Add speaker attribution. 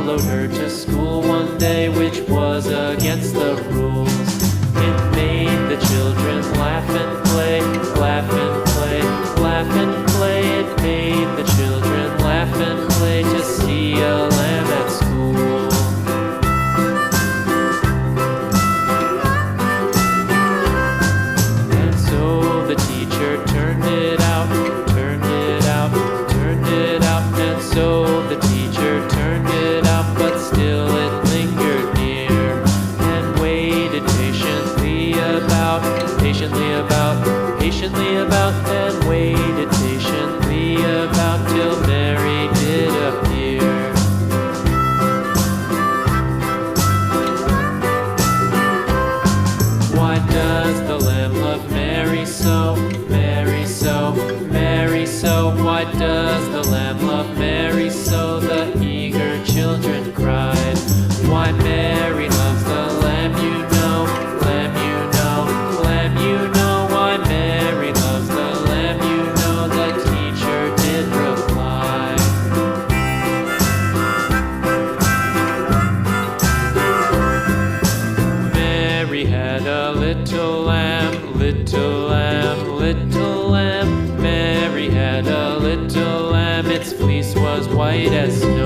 Speaker 1: followed her to school one day, which was against the rules. It made the children laugh and play, laugh and play, laugh and play. It made the children laugh and play to see a lamb at school. And so the teacher turned it out, turned it out, turned it out. And so the teacher turned it out, but still it lingered near and waited patiently about, patiently about, patiently about, and waited patiently about till Mary did appear. Why does the lamb love Mary so, Mary so, Mary so? Why does the lamb love Mary so? The eager children cried. Why Mary loves the lamb, you know, lamb, you know, lamb, you know. Why Mary loves the lamb, you know, the teacher did reply. Mary had a little lamb, little lamb, little lamb. Mary had a little lamb, its fleece was white as snow.